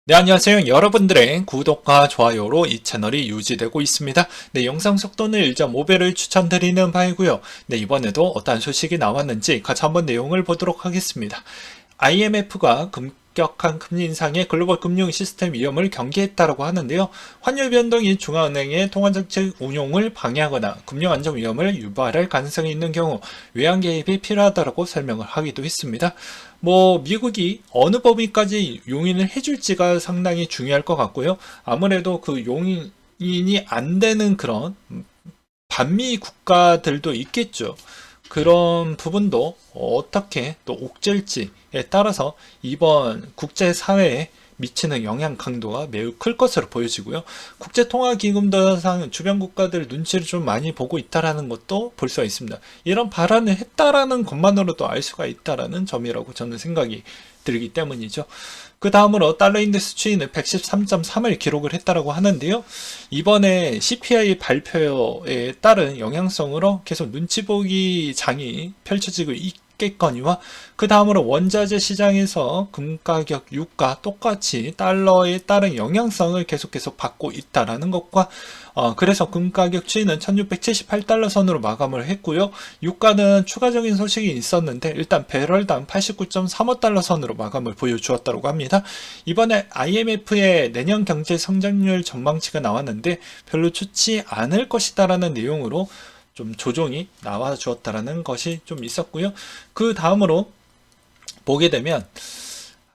네, 안녕하세요. 여러분들의 구독과 좋아요로 이 채널이 유지되고 있습니다. 네, 영상 속도는 1.5배를 추천드리는 바이고요. 네, 이번에도 어떤 소식이 나왔는지 같이 한번 내용을 보도록 하겠습니다. IMF가 급격한 금리 인상에 글로벌 금융 시스템 위험을 경계했다고 하는데요. 환율 변동이 중앙은행의 통화정책 운용을 방해하거나 금융 안정 위험을 유발할 가능성이 있는 경우 외환 개입이 필요하다고 설명을 하기도 했습니다. 미국이 어느 범위까지 용인을 해줄지가 상당히 중요할 것 같고요. 아무래도 그 용인이 안 되는 그런 반미 국가들도 있겠죠. 그런 부분도 어떻게 또 옥죄일지에 따라서 이번 국제사회에 미치는 영향 강도가 매우 클 것으로 보여지고요. 국제통화기금도 주변 국가들 눈치를 좀 많이 보고 있다라는 것도 볼 수가 있습니다. 이런 발언을 했다라는 것만으로도 알 수가 있다라는 점이라고 저는 생각이 들기 때문이죠. 그 다음으로 달러 인덱스 추이는 113.3을 기록을 했다라고 하는데요. 이번에 CPI 발표에 따른 영향성으로 계속 눈치 보기 장이 펼쳐지고 있겠거니와 그 다음으로 원자재 시장에서 금가격, 유가 똑같이 달러에 따른 영향성을 계속 받고 있다라는 것과 그래서 금가격 추이는 1678달러 선으로 마감을 했고요. 유가는 추가적인 소식이 있었는데 일단 배럴당 89.35달러 선으로 마감을 보여주었다고 합니다. 이번에 IMF의 내년 경제 성장률 전망치가 나왔는데 별로 좋지 않을 것이다라는 내용으로 좀 조정이 나와 주었다라는 것이 좀 있었고요. 그 다음으로 보게 되면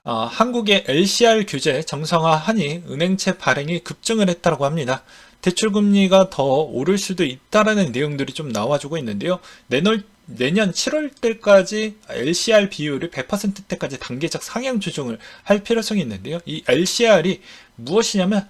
한국의 LCR 규제 정상화하니 은행채 발행이 급증을 했다고 합니다. 대출금리가 더 오를 수도 있다라는 내용들이 좀 나와주고 있는데요. 내년 7월 때까지 LCR 비율을 100%대까지 단계적 상향 조정을 할 필요성이 있는데요. 이 LCR이 무엇이냐면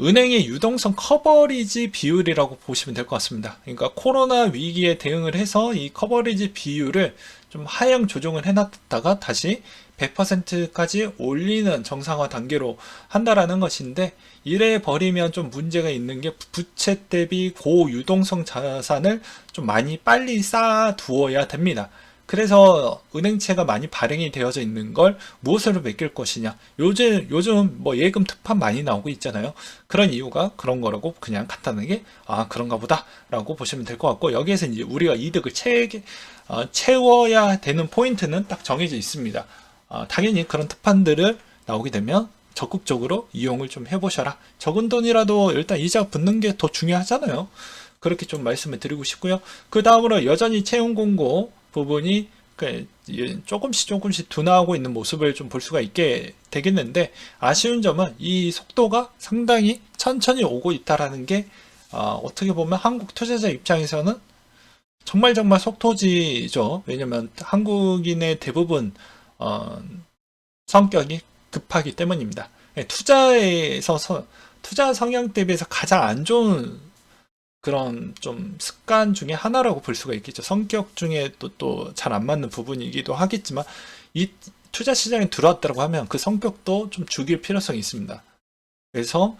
은행의 유동성 커버리지 비율이라고 보시면 될 것 같습니다. 그러니까 코로나 위기에 대응을 해서 이 커버리지 비율을 좀 하향 조정을 해놨다가 다시 100%까지 올리는 정상화 단계로 한다라는 것인데, 이래 버리면 좀 문제가 있는 게 부채 대비 고유동성 자산을 좀 많이 빨리 쌓아두어야 됩니다. 그래서 은행채가 많이 발행이 되어져 있는 걸 무엇으로 맡길 것이냐. 요즘 예금 특판 많이 나오고 있잖아요. 그런 이유가 그런 거라고 그냥 간단하게 그런가 보다 라고 보시면 될 것 같고, 여기에서 이제 우리가 이득을 채워야 되는 포인트는 딱 정해져 있습니다. 당연히 그런 특판들을 나오게 되면 적극적으로 이용을 좀 해보셔라. 적은 돈이라도 일단 이자 붙는 게 더 중요하잖아요. 그렇게 좀 말씀을 드리고 싶고요. 그 다음으로 여전히 채용 공고 부분이 조금씩 둔화하고 있는 모습을 좀 볼 수가 있게 되겠는데, 아쉬운 점은 이 속도가 상당히 천천히 오고 있다라는 게 어떻게 보면 한국 투자자 입장에서는 정말 속도지죠. 왜냐면 한국인의 대부분 성격이 급하기 때문입니다. 투자 성향 대비해서 가장 안 좋은 그런 좀 습관 중에 하나라고 볼 수가 있겠죠. 성격 중에 또 잘 안 맞는 부분이기도 하겠지만, 이 투자 시장에 들어왔다고 하면 그 성격도 좀 죽일 필요성이 있습니다. 그래서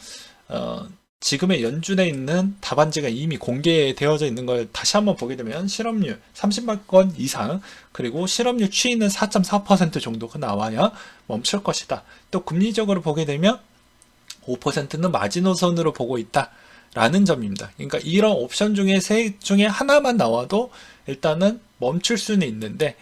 지금의 연준에 있는 답안지가 이미 공개되어져 있는 걸 다시 한번 보게 되면 실업률 30만 건 이상, 그리고 실업률 추이는 4.4% 정도가 나와야 멈출 것이다. 또 금리적으로 보게 되면 5%는 마지노선으로 보고 있다 라는 점입니다. 그러니까 이런 옵션 중에 세 중에 하나만 나와도 일단은 멈출 수는 있는데,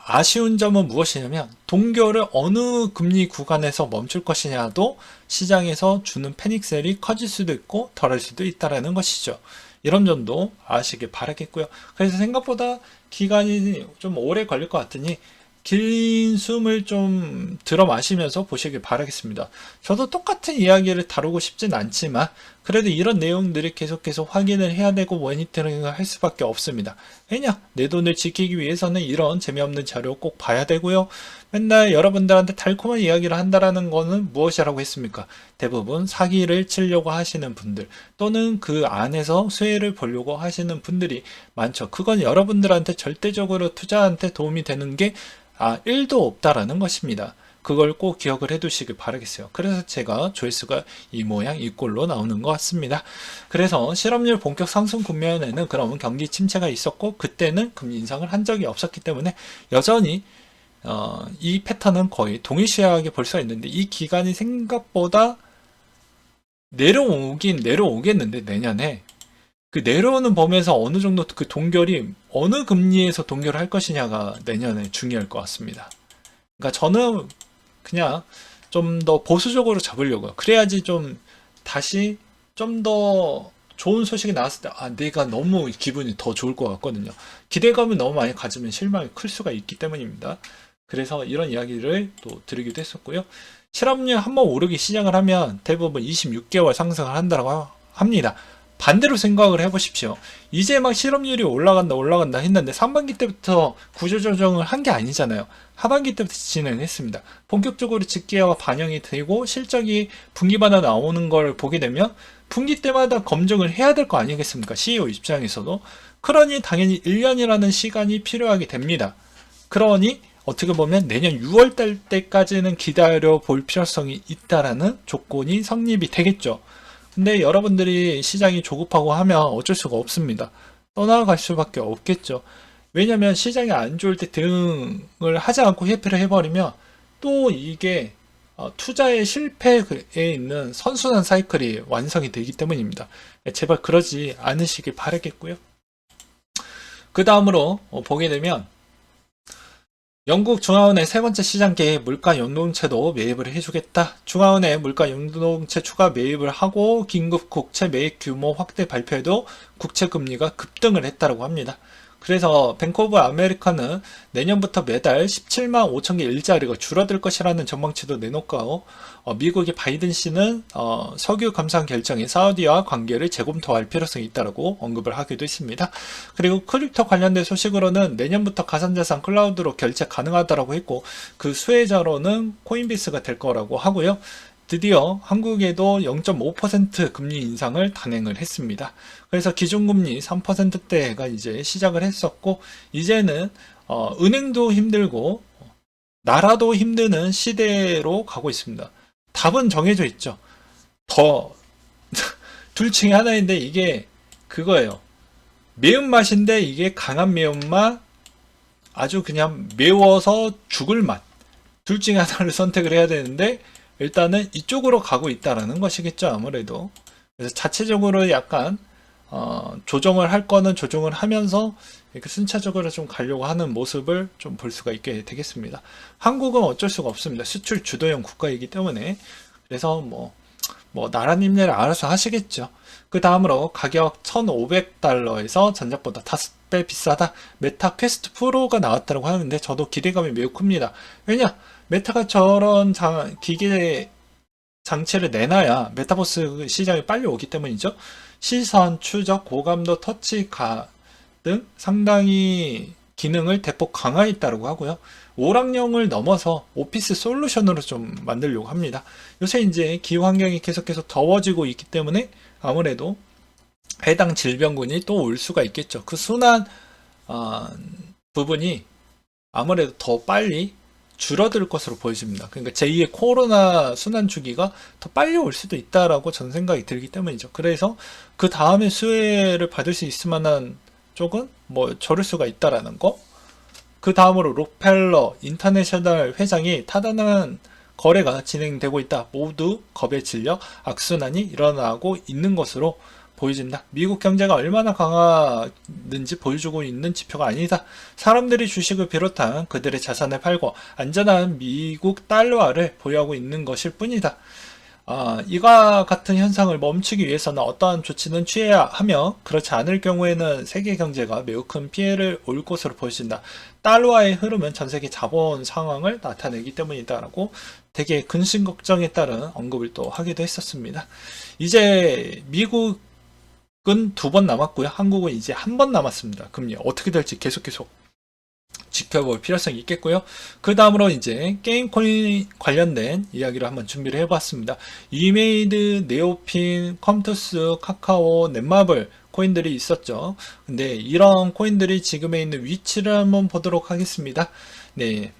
아쉬운 점은 무엇이냐면 동결을 어느 금리 구간에서 멈출 것이냐도 시장에서 주는 패닉셀이 커질 수도 있고 덜할 수도 있다라는 것이죠. 이런 점도 아시길 바라겠고요. 그래서 생각보다 기간이 좀 오래 걸릴 것 같으니 긴 숨을 좀 들어 마시면서 보시길 바라겠습니다. 저도 똑같은 이야기를 다루고 싶진 않지만 그래도 이런 내용들이 계속 확인을 해야 되고 모니터링을 할 수밖에 없습니다. 왜냐? 내 돈을 지키기 위해서는 이런 재미없는 자료 꼭 봐야 되고요. 맨날 여러분들한테 달콤한 이야기를 한다라는 거는 무엇이라고 했습니까? 대부분 사기를 치려고 하시는 분들, 또는 그 안에서 수혜를 보려고 하시는 분들이 많죠. 그건 여러분들한테 절대적으로 투자한테 도움이 되는 게 1도 없다라는 것입니다. 그걸 꼭 기억을 해두시길 바라겠어요. 그래서 제가 조회수가 이 모양 이 꼴로 나오는 것 같습니다. 그래서 실업률 본격 상승 국면에는 그러면 경기 침체가 있었고, 그때는 금리 인상을 한 적이 없었기 때문에 여전히 이 패턴은 거의 동일시하게 볼 수가 있는데 이 기간이 생각보다 내려오긴 내려오겠는데 내년에 그 내려오는 범위에서 어느 정도 그 동결이 어느 금리에서 동결을 할 것이냐가 내년에 중요할 것 같습니다. 그러니까 저는 그냥 좀 더 보수적으로 잡으려고요. 그래야지 좀 다시 좀 더 좋은 소식이 나왔을 때 내가 너무 기분이 더 좋을 것 같거든요. 기대감을 너무 많이 가지면 실망이 클 수가 있기 때문입니다. 그래서 이런 이야기를 또 드리기도 했었고요. 실업률 한번 오르기 시작을 하면 대부분 26개월 상승을 한다고 합니다. 반대로 생각을 해보십시오. 이제 막 실업률이 올라간다 했는데 상반기 때부터 구조조정을 한 게 아니잖아요. 하반기 때부터 진행했습니다. 본격적으로 집계와 반영이 되고 실적이 분기마다 나오는 걸 보게 되면 분기 때마다 검증을 해야 될 거 아니겠습니까? CEO 입장에서도. 그러니 당연히 1년이라는 시간이 필요하게 됩니다. 그러니 어떻게 보면 내년 6월 달 때까지는 기다려 볼 필요성이 있다라는 조건이 성립이 되겠죠. 근데 여러분들이 시장이 조급하고 하면 어쩔 수가 없습니다. 떠나갈 수밖에 없겠죠. 왜냐면 시장이 안 좋을 때 대응을 하지 않고 회피를 해버리면 또 이게 투자의 실패에 있는 선순환 사이클이 완성이 되기 때문입니다. 제발 그러지 않으시길 바라겠고요. 그 다음으로 보게 되면 영국 중앙은행 세 번째 시장 계획 물가 연동채도 매입을 해주겠다. 중앙은행 물가 연동채 추가 매입을 하고 긴급 국채 매입 규모 확대 발표에도 국채 금리가 급등을 했다고 합니다. 그래서 뱅크 오브 아메리카는 내년부터 매달 17만 5천 개 일자리가 줄어들 것이라는 전망치도 내놓고 미국의 바이든 씨는 석유 감산 결정에 사우디와 관계를 재검토할 필요성이 있다고 언급을 하기도 했습니다. 그리고 크립토 관련된 소식으로는 내년부터 가상자산 클라우드로 결제 가능하다고 했고 그 수혜자로는 코인베이스가 될 거라고 하고요. 드디어 한국에도 0.5% 금리 인상을 단행을 했습니다. 그래서 기준금리 3%대가 이제 시작을 했었고 이제는 은행도 힘들고 나라도 힘드는 시대로 가고 있습니다. 답은 정해져 있죠. 둘 중에 하나인데 이게 그거예요. 매운맛인데 이게 강한 매운맛, 아주 그냥 매워서 죽을 맛. 둘 중에 하나를 선택을 해야 되는데 일단은 이쪽으로 가고 있다라는 것이겠죠, 아무래도. 그래서 자체적으로 약간 조정을 할 거는 조정을 하면서 이렇게 순차적으로 좀 가려고 하는 모습을 좀 볼 수가 있게 되겠습니다. 한국은 어쩔 수가 없습니다. 수출 주도형 국가이기 때문에. 그래서 나라님들 알아서 하시겠죠. 그 다음으로 가격 1,500달러에서 전작보다 5배 비싸다. 메타 퀘스트 프로가 나왔다고 하는데 저도 기대감이 매우 큽니다. 왜냐? 메타가 저런 기계 장치를 내놔야 메타버스 시장이 빨리 오기 때문이죠. 시선, 추적, 고감도, 터치가 등 상당히 기능을 대폭 강화했다고 하고요. 오락용을 넘어서 오피스 솔루션으로 좀 만들려고 합니다. 요새 이제 기후 환경이 계속해서 더워지고 있기 때문에 아무래도 해당 질병군이 또 올 수가 있겠죠. 그 순환 부분이 아무래도 더 빨리 줄어들 것으로 보여집니다. 그러니까 제2의 코로나 순환 주기가 더 빨리 올 수도 있다라고 저는 생각이 들기 때문이죠. 그래서 그 다음에 수혜를 받을 수 있을 만한 쪽은 저럴 수가 있다라는 거. 그 다음으로 록펠러 인터내셔널 회장이 타당한 거래가 진행되고 있다. 모두 겁에 질려 악순환이 일어나고 있는 것으로 보여진다. 미국 경제가 얼마나 강하는지 보여주고 있는 지표가 아니다. 사람들이 주식을 비롯한 그들의 자산을 팔고 안전한 미국 달러화를 보유하고 있는 것일 뿐이다. 이와 같은 현상을 멈추기 위해서는 어떠한 조치는 취해야 하며 그렇지 않을 경우에는 세계 경제가 매우 큰 피해를 올 것으로 보여진다. 달러화의 흐름은 전 세계 자본 상황을 나타내기 때문이다라고 되게 근심 걱정에 따른 언급을 또 하기도 했었습니다. 이제 미국은 2번 남았고요. 한국은 이제 1번 남았습니다. 금리 어떻게 될지 계속 지켜볼 필요성이 있겠고요. 그 다음으로 이제 게임 코인 관련된 이야기를 한번 준비를 해봤습니다. 이메이드, 네오핀, 컴투스, 카카오, 넷마블 코인들이 있었죠. 근데 이런 코인들이 지금에 있는 위치를 한번 보도록 하겠습니다. 네,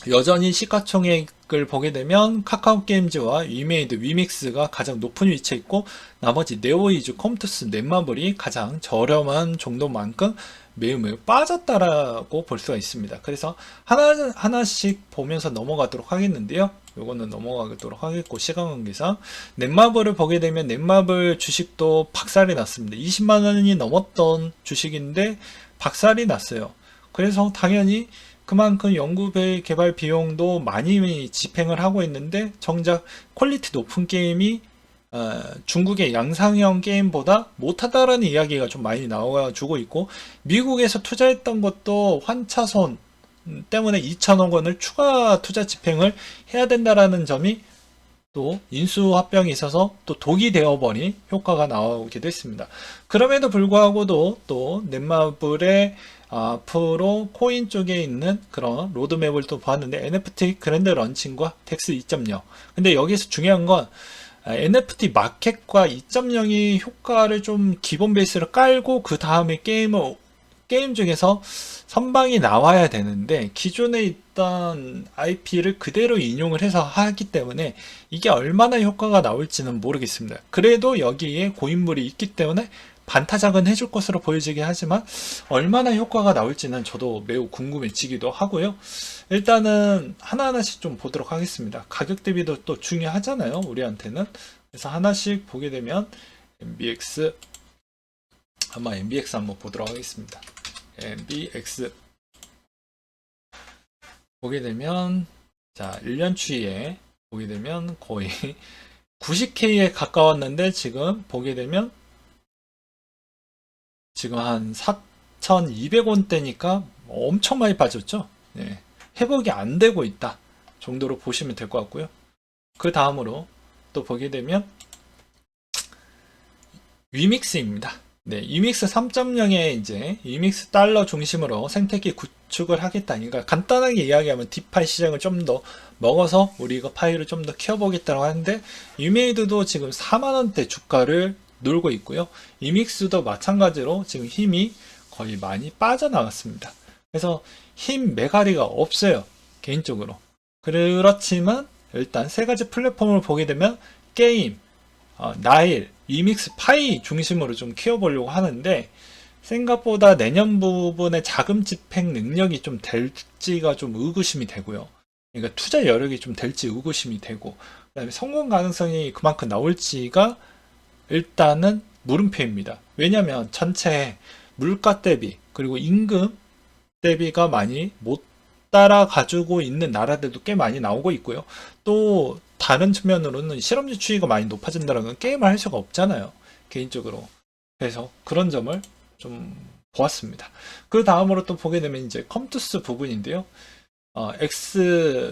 여전히 시가총액 을 보게 되면 카카오 게임즈와 위메이드, 위믹스가 가장 높은 위치에 있고 나머지 네오이즈, 컴투스, 넷마블이 가장 저렴한 정도만큼 매우 빠졌다라고 볼 수가 있습니다. 그래서 하나씩 보면서 넘어가도록 하겠는데요. 요거는 넘어가도록 하겠고, 시간 관계상 넷마블을 보게 되면 넷마블 주식도 박살이 났습니다. 20만 원이 넘었던 주식인데 박살이 났어요. 그래서 당연히 그만큼 연구 개발 비용도 많이 집행을 하고 있는데 정작 퀄리티 높은 게임이 중국의 양산형 게임보다 못하다라는 이야기가 좀 많이 나와주고 있고, 미국에서 투자했던 것도 환차손 때문에 2천억 원을 추가 투자 집행을 해야 된다라는 점이 또 인수합병이 있어서 또 독이 되어버린 효과가 나오게 됐습니다. 그럼에도 불구하고도 또 넷마블의 앞으로 코인 쪽에 있는 그런 로드맵을 또 봤는데 NFT 그랜드 런칭과 덱스 2.0. 근데 여기서 중요한 건 NFT 마켓과 2.0이 효과를 좀 기본 베이스로 깔고 그 다음에 게임 중에서 선방이 나와야 되는데 기존에 있던 IP를 그대로 인용을 해서 하기 때문에 이게 얼마나 효과가 나올지는 모르겠습니다. 그래도 여기에 고인물이 있기 때문에 반타작은 해줄 것으로 보여지긴 하지만 얼마나 효과가 나올지는 저도 매우 궁금해지기도 하고요. 일단은 하나하나씩 좀 보도록 하겠습니다. 가격 대비도 또 중요하잖아요, 우리한테는. 그래서 하나씩 보게 되면 MBX 한번 보도록 하겠습니다. MBX 보게 되면 자 1년치에 보게 되면 거의 90K에 가까웠는데 지금 보게 되면 지금 한 4,200원대니까 엄청 많이 빠졌죠. 네. 회복이 안 되고 있다 정도로 보시면 될 것 같고요. 그 다음으로 또 보게 되면 위믹스입니다. 네, 위믹스 3.0에 이제 위믹스 달러 중심으로 생태계 구축을 하겠다. 그러니까 간단하게 이야기하면 디파이 시장을 좀 더 먹어서 우리가 파이를 좀 더 키워보겠다고 하는데, 위메이드도 지금 4만원대 주가를 놀고 있고요. 위믹스도 마찬가지로 지금 힘이 거의 많이 빠져나갔습니다. 그래서 힘 메가리가 없어요, 개인적으로. 그렇지만 일단 세 가지 플랫폼을 보게 되면 게임, 나일, 위믹스 파이 중심으로 좀 키워보려고 하는데, 생각보다 내년 부분에 자금 집행 능력이 좀 될지가 좀 의구심이 되고요. 그러니까 투자 여력이 좀 될지 의구심이 되고, 그 다음에 성공 가능성이 그만큼 나올지가 일단은 물음표입니다. 왜냐하면 전체 물가 대비 그리고 임금 대비가 많이 못 따라가지고 있는 나라들도 꽤 많이 나오고 있고요. 또 다른 측면으로는 실험주 추이가 많이 높아진다는 건 게임을 할 수가 없잖아요, 개인적으로. 그래서 그런 점을 좀 보았습니다. 그 다음으로 또 보게 되면 이제 컴투스 부분인데요.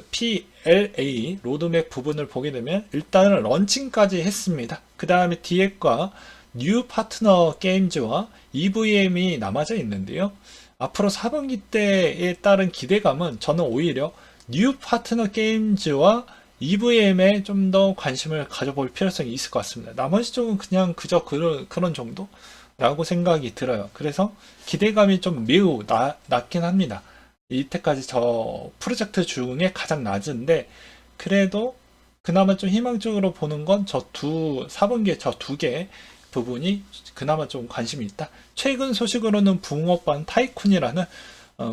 XPLA 로드맵 부분을 보게 되면 일단은 런칭까지 했습니다. 그 다음에 디엑과 뉴 파트너 게임즈와 EVM이 남아져 있는데요. 앞으로 4분기 때에 따른 기대감은 저는 오히려 뉴 파트너 게임즈와 EVM에 좀 더 관심을 가져볼 필요성이 있을 것 같습니다. 나머지 쪽은 그냥 그저 그런 정도라고 생각이 들어요. 그래서 기대감이 좀 매우 낮긴 합니다. 이때까지 저 프로젝트 중에 가장 낮은데, 그래도 그나마 좀 희망적으로 보는 건 4분기에 저 두 개 부분이 그나마 좀 관심이 있다. 최근 소식으로는 붕어빵 타이쿤이라는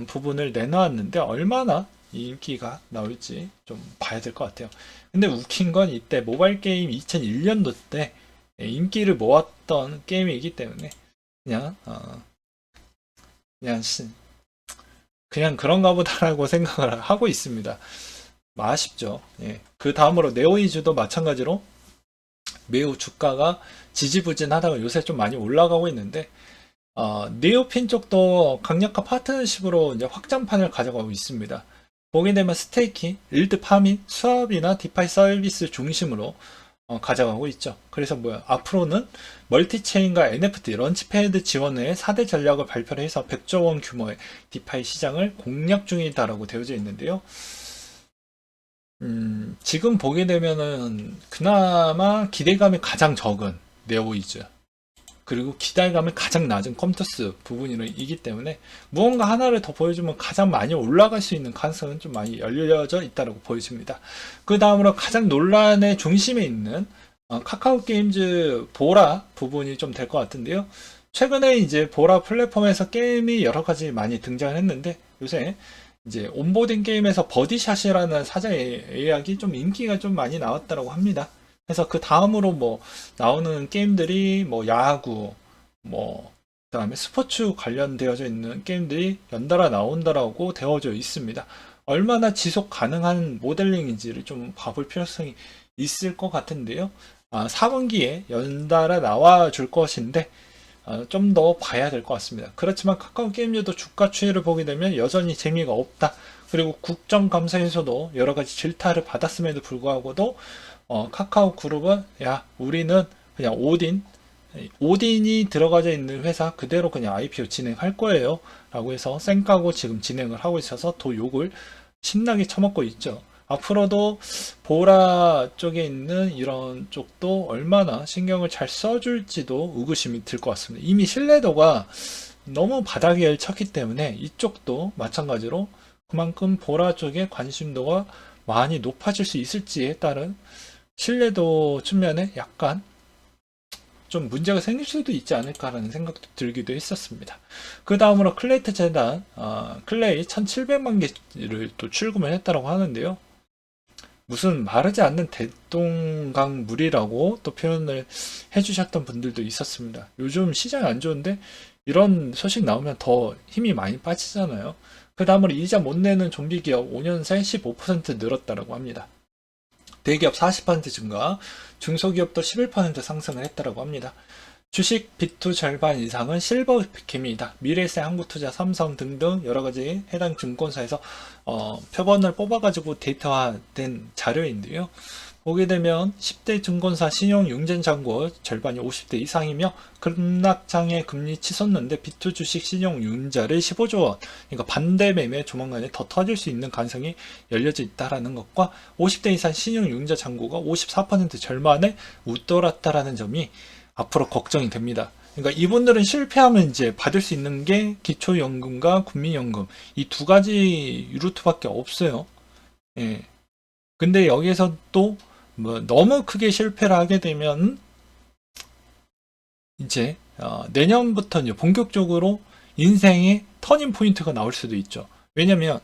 부분을 내놓았는데 얼마나 인기가 나올지 좀 봐야 될 것 같아요. 근데 웃긴 건 이때 모바일 게임 2001년도 때 인기를 모았던 게임이기 때문에 그냥 그런가 보다라고 생각을 하고 있습니다. 아쉽죠. 예. 그 다음으로 네오이즈도 마찬가지로 매우 주가가 지지부진하다가 요새 좀 많이 올라가고 있는데, 네오핀 쪽도 강력한 파트너십으로 이제 확장판을 가져가고 있습니다. 보게 되면 스테이킹, 일드 파밍, 수압이나 디파이 서비스 중심으로 가져가고 있죠. 그래서 앞으로는 멀티체인과 NFT 런치패드 지원의 4대 전략을 발표를 해서 100조 원 규모의 디파이 시장을 공략 중이다라고 되어져 있는데요. 지금 보게 되면은 그나마 기대감이 가장 적은 네오이즈, 그리고 기대감이 가장 낮은 컴투스 부분이기 때문에 무언가 하나를 더 보여주면 가장 많이 올라갈 수 있는 가능성은 좀 많이 열려져 있다고 보여집니다. 그 다음으로 가장 논란의 중심에 있는 카카오 게임즈 보라 부분이 좀 될 것 같은데요. 최근에 이제 보라 플랫폼에서 게임이 여러 가지 많이 등장을 했는데 요새 이제 온보딩 게임에서 버디샷이라는 사자 예약이 좀 인기가 좀 많이 나왔다고 합니다. 그래서 그 다음으로 뭐 나오는 게임들이 뭐 야구, 뭐 그다음에 스포츠 관련되어져 있는 게임들이 연달아 나온다라고 되어져 있습니다. 얼마나 지속 가능한 모델링인지를 좀 봐볼 필요성이 있을 것 같은데요. 4분기에 연달아 나와 줄 것인데 좀 더 봐야 될 것 같습니다. 그렇지만 카카오 게임즈도 주가 추이를 보게 되면 여전히 재미가 없다. 그리고 국정감사에서도 여러 가지 질타를 받았음에도 불구하고도 카카오 그룹은 야 우리는 그냥 오딘이 들어가져 있는 회사 그대로 그냥 IPO 진행할 거예요 라고 해서 쌩까고 지금 진행을 하고 있어서 더 욕을 신나게 처먹고 있죠. 앞으로도 보라 쪽에 있는 이런 쪽도 얼마나 신경을 잘 써줄지도 의구심이 들 것 같습니다. 이미 신뢰도가 너무 바닥을 쳤기 때문에 이쪽도 마찬가지로 그만큼 보라 쪽에 관심도가 많이 높아질 수 있을지에 따른 신뢰도 측면에 약간 좀 문제가 생길 수도 있지 않을까라는 생각도 들기도 했었습니다. 그 다음으로 클레이트 재단, 클레이 1700만 개를 또 출금을 했다고 하는데요. 무슨 마르지 않는 대동강 물이라고 또 표현을 해주셨던 분들도 있었습니다. 요즘 시장이 안 좋은데 이런 소식 나오면 더 힘이 많이 빠지잖아요. 그 다음으로 이자 못 내는 좀비 기업 5년 새 15% 늘었다고 합니다. 대기업 40% 증가, 중소기업도 11% 상승을 했다고 합니다. 주식 비투 절반 이상은 실버캠이다. 미래에셋, 한국투자, 삼성 등등 여러가지 해당 증권사에서 표본을 뽑아가지고 데이터화된 자료인데요. 보게 되면 10대 증권사 신용 융전 잔고 절반이 50대 이상이며 급락장애 금리 치솟는데 비투 주식 신용 융자를 15조 원, 그러니까 반대 매매 조만간에 더 터질 수 있는 가능성이 열려져 있다라는 것과 50대 이상 신용 융자 잔고가 54% 절반에 웃돌았다라는 점이 앞으로 걱정이 됩니다. 그러니까 이분들은 실패하면 이제 받을 수 있는 게 기초연금과 국민연금 이 두 가지 루트밖에 없어요. 예. 근데 여기에서 또 뭐 너무 크게 실패를 하게 되면 이제 내년부터 이제 본격적으로 인생의 터닝 포인트가 나올 수도 있죠. 왜냐면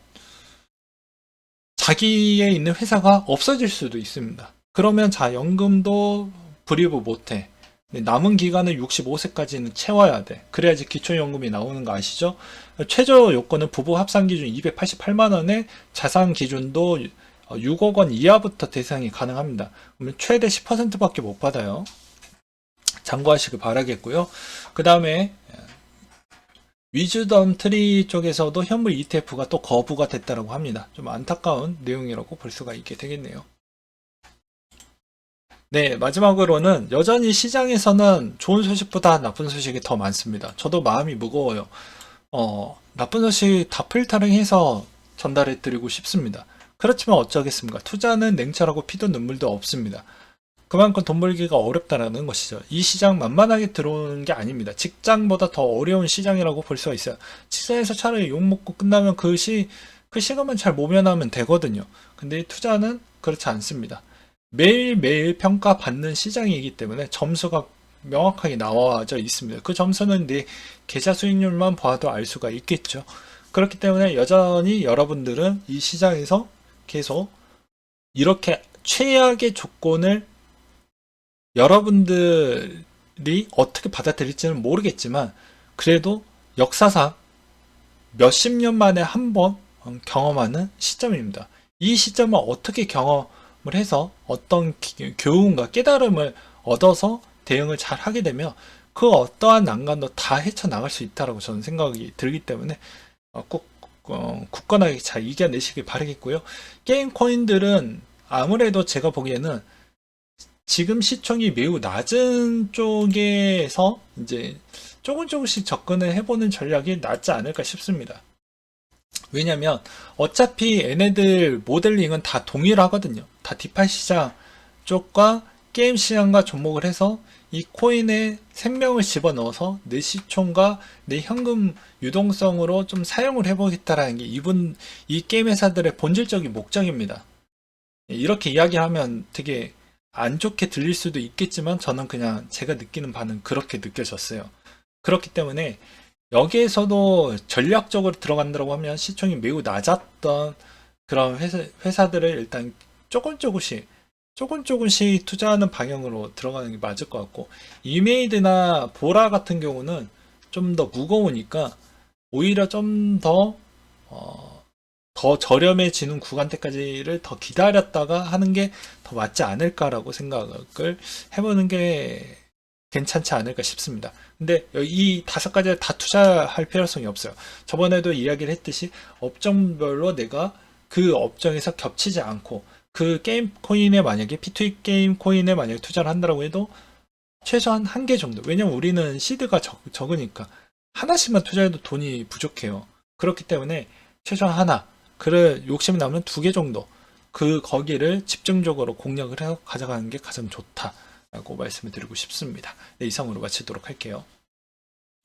자기에 있는 회사가 없어질 수도 있습니다. 그러면 자 연금도 불입을 못해. 남은 기간을 65세까지는 채워야 돼. 그래야지 기초연금이 나오는 거 아시죠? 최저 요건은 부부 합산 기준 288만 원에 자산 기준도 6억 원 이하부터 대상이 가능합니다. 그러면 최대 10%밖에 못 받아요. 참고하시길 바라겠고요. 그 다음에 위즈덤 트리 쪽에서도 현물 ETF가 또 거부가 됐다고 합니다. 좀 안타까운 내용이라고 볼 수가 있게 되겠네요. 네, 마지막으로는 여전히 시장에서는 좋은 소식보다 나쁜 소식이 더 많습니다. 저도 마음이 무거워요. 나쁜 소식 다 필터링해서 전달해 드리고 싶습니다. 그렇지만 어쩌겠습니까? 투자는 냉철하고 피도 눈물도 없습니다. 그만큼 돈 벌기가 어렵다는 것이죠. 이 시장 만만하게 들어오는 게 아닙니다. 직장보다 더 어려운 시장이라고 볼 수가 있어요. 직장에서 차라리 욕먹고 끝나면 그 시간만 잘 모면하면 되거든요. 근데 이 투자는 그렇지 않습니다. 매일매일 평가받는 시장이기 때문에 점수가 명확하게 나와져 있습니다. 그 점수는 내 계좌 수익률만 봐도 알 수가 있겠죠. 그렇기 때문에 여전히 여러분들은 이 시장에서 계속 이렇게 최악의 조건을 여러분들이 어떻게 받아들일지는 모르겠지만 그래도 역사상 몇십 년 만에 한 번 경험하는 시점입니다. 이 시점을 어떻게 경험을 해서 어떤 교훈과 깨달음을 얻어서 대응을 잘 하게 되면 그 어떠한 난관도 다 헤쳐나갈 수 있다고 저는 생각이 들기 때문에 꼭 굳건하게 잘 이겨내시길 바라겠고요. 게임 코인들은 아무래도 제가 보기에는 지금 시총이 매우 낮은 쪽에서 이제 조금씩 접근을 해보는 전략이 낫지 않을까 싶습니다. 왜냐면 어차피 얘네들 모델링은 다 동일하거든요. 다 디파 시장 쪽과 게임 시장과 접목을 해서 이 코인에 생명을 집어넣어서 내 시총과 내 현금 유동성으로 좀 사용을 해보겠다라는 게 이 게임 회사들의 본질적인 목적입니다. 이렇게 이야기하면 되게 안 좋게 들릴 수도 있겠지만 저는 그냥 제가 느끼는 바는 그렇게 느껴졌어요. 그렇기 때문에 여기에서도 전략적으로 들어간다고 하면 시총이 매우 낮았던 그런 회사들을 일단 조금씩 투자하는 방향으로 들어가는 게 맞을 것 같고, 이메이드나 보라 같은 경우는 좀 더 무거우니까 오히려 좀 더 저렴해지는 구간대까지를 더 기다렸다가 하는 게 더 맞지 않을까라고 생각을 해보는 게 괜찮지 않을까 싶습니다. 근데 이 5가지를 다 투자할 필요성이 없어요. 저번에도 이야기를 했듯이 업종별로 내가 그 업종에서 겹치지 않고 그 게임 코인에 만약에 P2E 게임 코인에 만약에 투자를 한다고 해도 최소한 1개 정도. 왜냐면 우리는 시드가 적으니까 하나씩만 투자해도 돈이 부족해요. 그렇기 때문에 최소한 하나. 그래 욕심이 나면 2개 정도. 거기를 집중적으로 공략을 해서 가져가는 게 가장 좋다라고 말씀을 드리고 싶습니다. 네, 이상으로 마치도록 할게요.